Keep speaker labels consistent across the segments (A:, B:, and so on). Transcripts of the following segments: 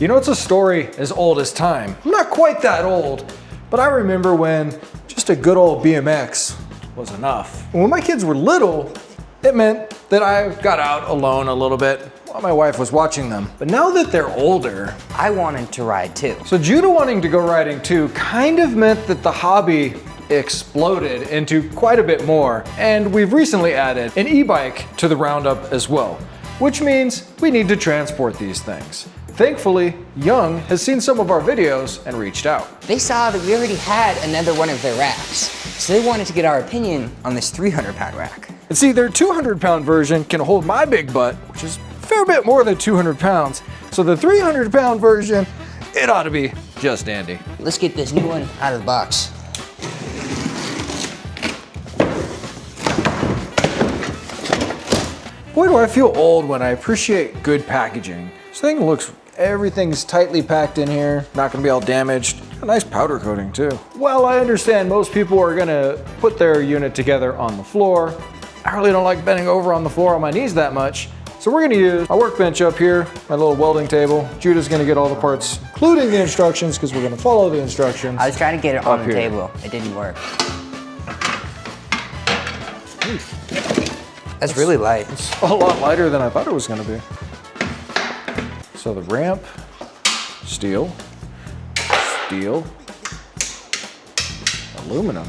A: You know, it's a story as old as time. I'm not quite that old, but I remember when just a good old BMX was enough. When my kids were little, it meant that I got out alone a little bit while my wife was watching them. But now that they're older,
B: I wanted to ride too.
A: So Judah wanting to go riding too kind of meant that the hobby exploded into quite a bit more. And we've recently added an e-bike to the roundup as well, which means we need to transport these things. Thankfully, Young has seen some of our videos and reached out.
B: They saw that we already had another one of their racks, so they wanted to get our opinion on this 300-pound rack.
A: And see, their 200-pound version can hold my big butt, which is a fair bit more than 200 pounds. So the 300-pound version, it ought to be just dandy.
B: Let's get this new one out of the box.
A: Boy, do I feel old when I appreciate good packaging. This thing looks, everything's tightly packed in here, not gonna be all damaged. A nice powder coating too. Well, I understand most people are gonna put their unit together on the floor. I really don't like bending over on the floor on my knees that much. So we're gonna use my workbench up here, my little welding table. Judah's gonna get all the parts, including the instructions, because we're gonna follow the instructions.
B: I was trying to get it on the table. It didn't work. That's really light.
A: It's a lot lighter than I thought it was gonna be. So the ramp, steel, steel, aluminum.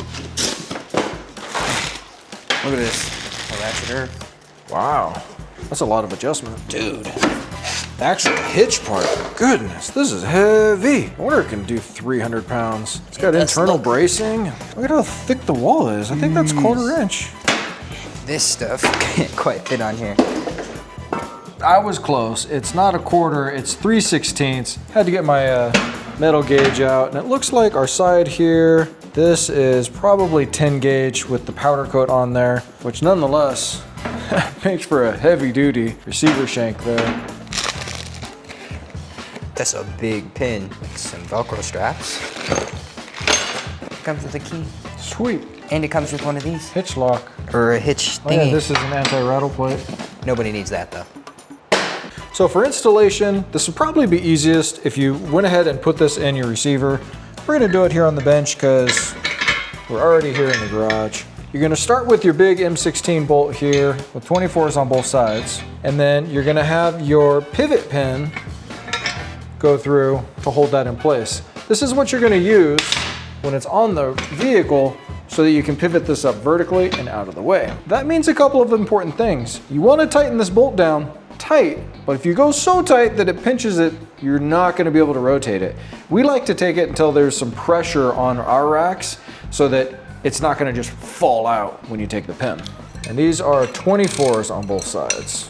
B: Look at this. Oh, that's her.
A: Wow, that's a lot of adjustment. Dude, the actual hitch part, goodness, this is heavy. I wonder it can do 300 pounds. It's got internal bracing. Look at how thick the wall is. I think that's 1/4 inch.
B: This stuff can't quite fit on here.
A: I was close. It's not 1/4, it's 3/16. Had to get my metal gauge out, and it looks like our side here, this is probably 10 gauge with the powder coat on there, which nonetheless makes for a heavy duty receiver shank there.
B: That's a big pin. Some Velcro straps. Comes with a key.
A: Sweet.
B: And it comes with one of these.
A: Hitch lock.
B: Or a hitch
A: Oh
B: thingy.
A: yeah, this is an anti-rattle plate.
B: Nobody needs that though.
A: So for installation, this would probably be easiest if you went ahead and put this in your receiver. We're gonna do it here on the bench because we're already here in the garage. You're gonna start with your big M16 bolt here with 24s on both sides. And then you're gonna have your pivot pin go through to hold that in place. This is what you're gonna use when it's on the vehicle so that you can pivot this up vertically and out of the way. That means a couple of important things. You wanna tighten this bolt down tight, but if you go so tight that it pinches it, you're not gonna be able to rotate it. We like to take it until there's some pressure on our racks so that it's not gonna just fall out when you take the pin. And these are 24s on both sides.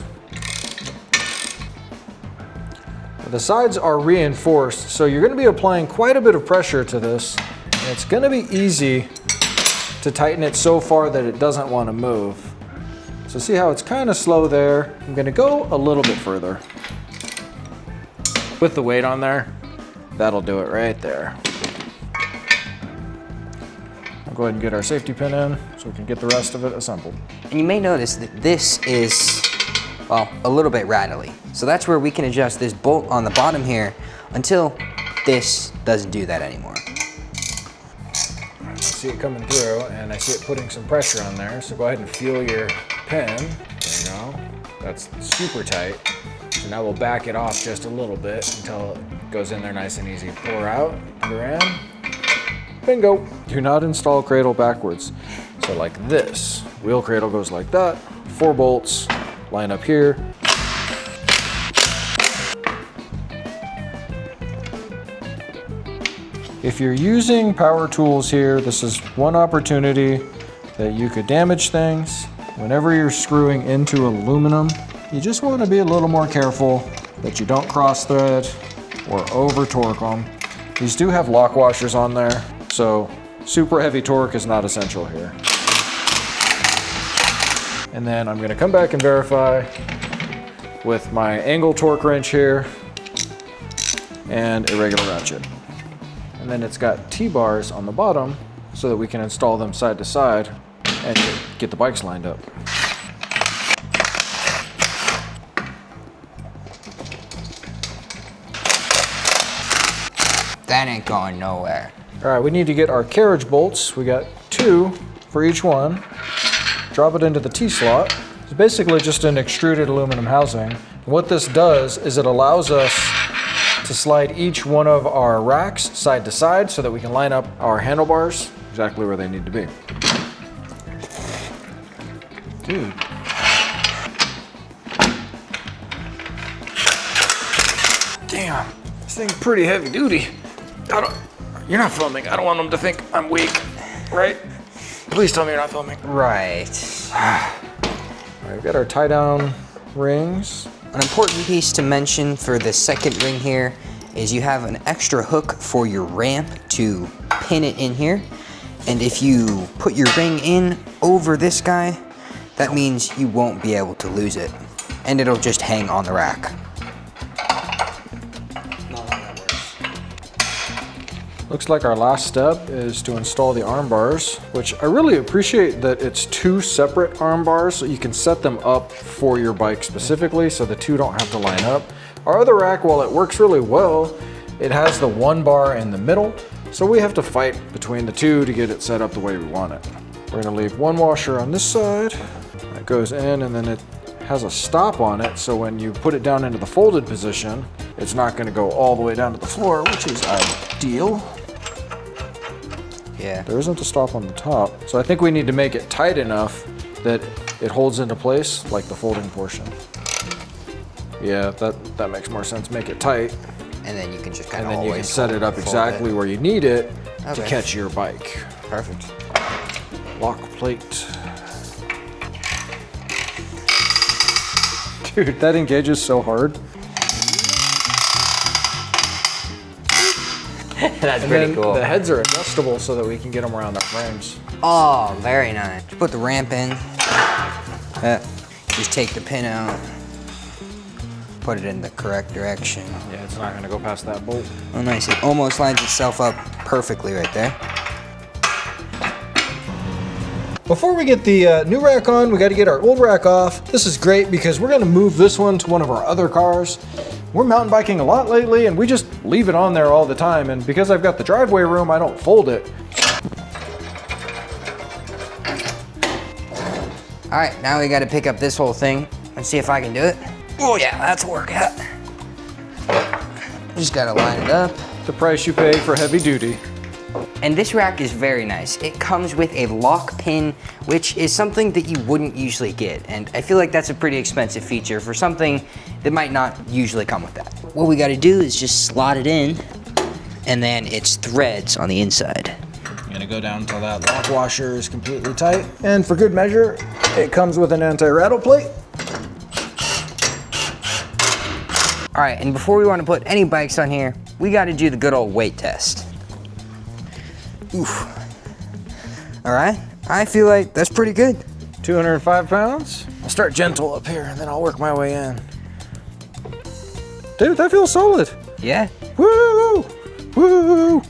A: The sides are reinforced, so you're gonna be applying quite a bit of pressure to this, and it's gonna be easy to tighten it so far that it doesn't wanna move. So see how it's kind of slow there? I'm gonna go a little bit further. With the weight on there, that'll do it right there. I'll go ahead and get our safety pin in so we can get the rest of it assembled.
B: And you may notice that this is, well, a little bit rattly. So that's where we can adjust this bolt on the bottom here until this doesn't do that anymore.
A: I see it coming through and I see it putting some pressure on there. So go ahead and feel your pin. There you go. That's super tight. So now we'll back it off just a little bit until it goes in there nice and easy. Pour out, put her in. Bingo. Do not install cradle backwards. So like this. Wheel cradle goes like that. 4 bolts line up here. If you're using power tools here, this is one opportunity that you could damage things. Whenever you're screwing into aluminum, you just want to be a little more careful that you don't cross thread or over torque them. These do have lock washers on there, so super heavy torque is not essential here. And then I'm going to come back and verify with my angle torque wrench here and a regular ratchet. And then it's got T-bars on the bottom so that we can install them side to side and get the bikes lined up.
B: That ain't going nowhere.
A: All right, we need to get our carriage bolts. We got 2 for each one. Drop it into the T-slot. It's basically just an extruded aluminum housing. And what this does is it allows us to slide each one of our racks side to side so that we can line up our handlebars exactly where they need to be. Dude. Damn, this thing's pretty heavy duty. You're not filming. I don't want them to think I'm weak, right? Please tell me you're not filming.
B: Right.
A: All right, we've got our tie down rings.
B: An important piece to mention for the second ring here is you have an extra hook for your ramp to pin it in here. And if you put your ring in over this guy, that means you won't be able to lose it. And it'll just hang on the rack.
A: Looks like our last step is to install the arm bars, which I really appreciate that it's 2 separate arm bars so you can set them up for your bike specifically so the 2 don't have to line up. Our other rack, while it works really well, it has the 1 bar in the middle, so we have to fight between the 2 to get it set up the way we want it. We're gonna leave 1 washer on this side. That goes in and then it has a stop on it, so when you put it down into the folded position, it's not gonna go all the way down to the floor, which is ideal.
B: Yeah.
A: There isn't a stop on the top, so I think we need to make it tight enough that it holds into place like the folding portion. Yeah, that makes more sense. Make it tight.
B: And then you can just kind of
A: And then you can set it up exactly where you need it to catch your bike.
B: Perfect.
A: Lock plate. Dude, that engages so hard.
B: That's
A: And
B: pretty
A: then
B: cool.
A: the heads are adjustable so that we can get them around our frames.
B: Oh, very nice. Put the ramp in. Just take the pin out. Put it in the correct direction.
A: Yeah, it's not gonna go past that bolt.
B: Oh, nice. It almost lines itself up perfectly right there.
A: Before we get the new rack on, we got to get our old rack off. This is great because we're going to move this one to one of our other cars. We're mountain biking a lot lately and we just leave it on there all the time. And because I've got the driveway room, I don't fold it.
B: All right, now we got to pick up this whole thing and see if I can do it. Oh yeah, that's a workout. Just got to line it up.
A: The price you pay for heavy duty.
B: And this rack is very nice. It comes with a lock pin, which is something that you wouldn't usually get. And I feel like that's a pretty expensive feature for something that might not usually come with that. What we gotta do is just slot it in, and then it's threads on the inside.
A: I'm gonna go down until that lock washer is completely tight. And for good measure, it comes with an anti-rattle plate.
B: All right, and before we wanna put any bikes on here, we gotta do the good old weight test. Oof. All right, I feel like that's pretty good.
A: 205 pounds. I'll start gentle up here and then I'll work my way in. Dude, that feels solid.
B: Yeah.
A: Woo! Woo!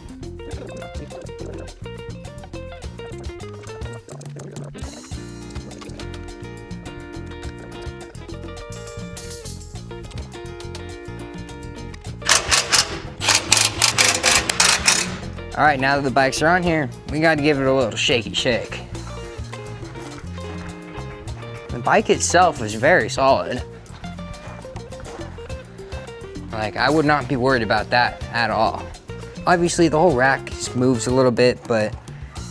B: All right, now that the bikes are on here, we got to give it a little shaky shake. The bike itself is very solid. Like, I would not be worried about that at all. Obviously, the whole rack just moves a little bit, but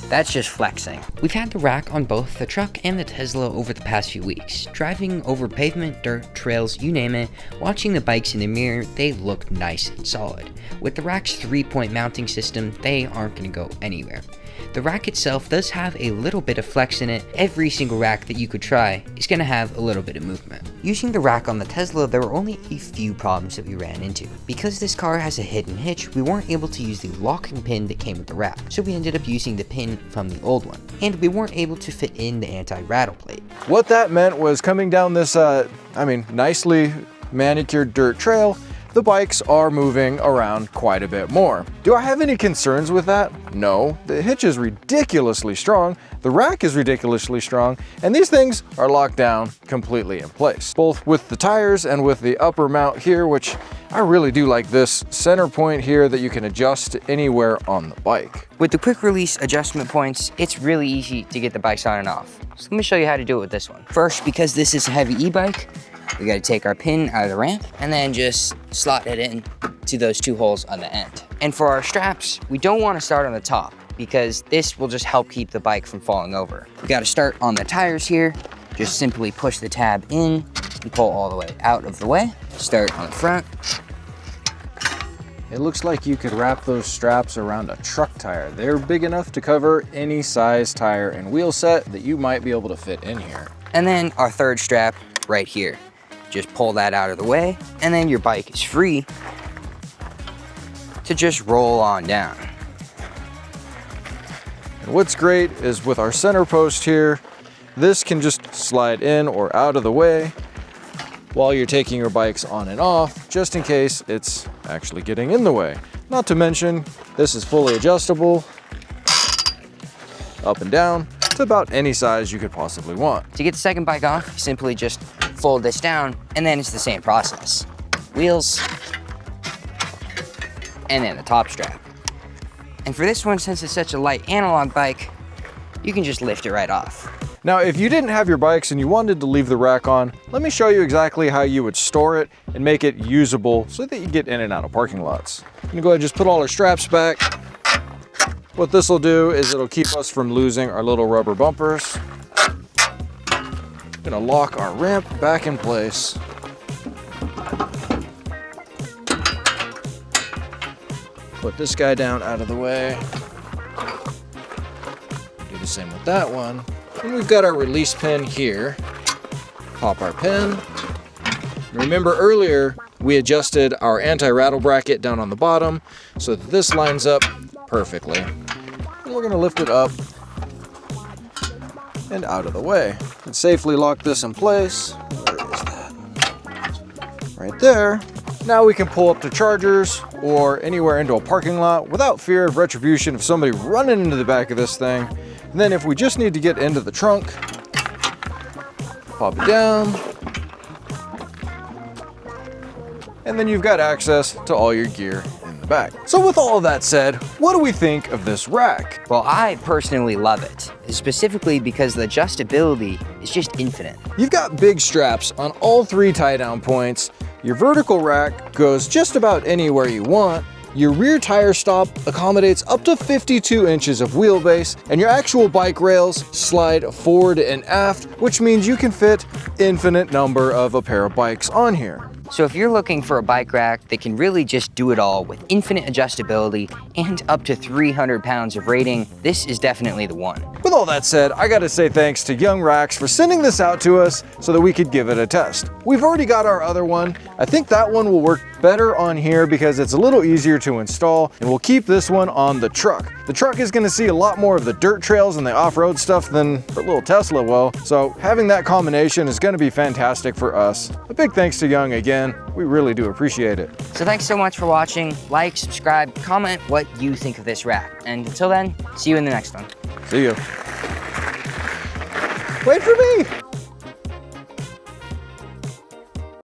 B: that's just flexing.
C: We've had the rack on both the truck and the Tesla over the past few weeks. Driving over pavement, dirt, trails, you name it, watching the bikes in the mirror, they look nice and solid. With the rack's 3-point mounting system, they aren't going to go anywhere. The rack itself does have a little bit of flex in it. Every single rack that you could try is going to have a little bit of movement. Using the rack on the Tesla, there were only a few problems that we ran into. Because this car has a hidden hitch, we weren't able to use the locking pin that came with the rack, so we ended up using the pin from the old one. And we weren't able to fit in the anti-rattle plate.
A: What that meant was coming down this, nicely manicured dirt trail, the bikes are moving around quite a bit more. Do I have any concerns with that? No. The hitch is ridiculously strong, the rack is ridiculously strong, and these things are locked down completely in place, both with the tires and with the upper mount here, which I really do like this center point here that you can adjust to anywhere on the bike.
B: With the quick release adjustment points, it's really easy to get the bikes on and off. So let me show you how to do it with this one. First, because this is a heavy e-bike, we got to take our pin out of the ramp and then just slot it in to those two holes on the end. And for our straps, we don't want to start on the top because this will just help keep the bike from falling over. We got to start on the tires here. Just simply push the tab in and pull all the way out of the way. Start on the front.
A: It looks like you could wrap those straps around a truck tire. They're big enough to cover any size tire and wheel set that you might be able to fit in here.
B: And then our third strap right here. Just pull that out of the way, and then your bike is free to just roll on down.
A: And what's great is with our center post here, this can just slide in or out of the way while you're taking your bikes on and off, just in case it's actually getting in the way. Not to mention, this is fully adjustable, up and down, to about any size you could possibly want.
B: To get the second bike off, simply just fold this down, and then it's the same process. Wheels, and then the top strap. And for this one, since it's such a light analog bike, you can just lift it right off.
A: Now, if you didn't have your bikes and you wanted to leave the rack on, let me show you exactly how you would store it and make it usable so that you get in and out of parking lots. I'm gonna go ahead and just put all our straps back. What this will do is it'll keep us from losing our little rubber bumpers. Gonna lock our ramp back in place. Put this guy down out of the way. Do the same with that one. And we've got our release pin here. Pop our pin. Remember earlier, we adjusted our anti-rattle bracket down on the bottom so that this lines up perfectly. And we're gonna lift it up and out of the way. And safely lock this in place. Where is that? Right there. Now we can pull up to chargers or anywhere into a parking lot without fear of retribution of somebody running into the back of this thing. And then if we just need to get into the trunk, pop it down. And then you've got access to all your gear in the back. So with all of that said, what do we think of this rack?
B: Well, I personally love it, specifically because the adjustability is just infinite.
A: You've got big straps on all three tie-down points. Your vertical rack goes just about anywhere you want. Your rear tire stop accommodates up to 52 inches of wheelbase, and your actual bike rails slide forward and aft, which means you can fit infinite number of a pair of bikes on here.
B: So if you're looking for a bike rack that can really just do it all with infinite adjustability and up to 300 pounds of rating, this is definitely the one.
A: With all that said, I gotta say thanks to Young Racks for sending this out to us so that we could give it a test. We've already got our other one. I think that one will work better on here because it's a little easier to install, and we'll keep this one on the truck. The truck is gonna see a lot more of the dirt trails and the off-road stuff than the little Tesla will, so having that combination is gonna be fantastic for us. A big thanks to Young again. We really do appreciate it.
B: So thanks so much for watching. Like, subscribe, comment what you think of this rack. And until then, see you in the next one.
A: See you. Wait for me!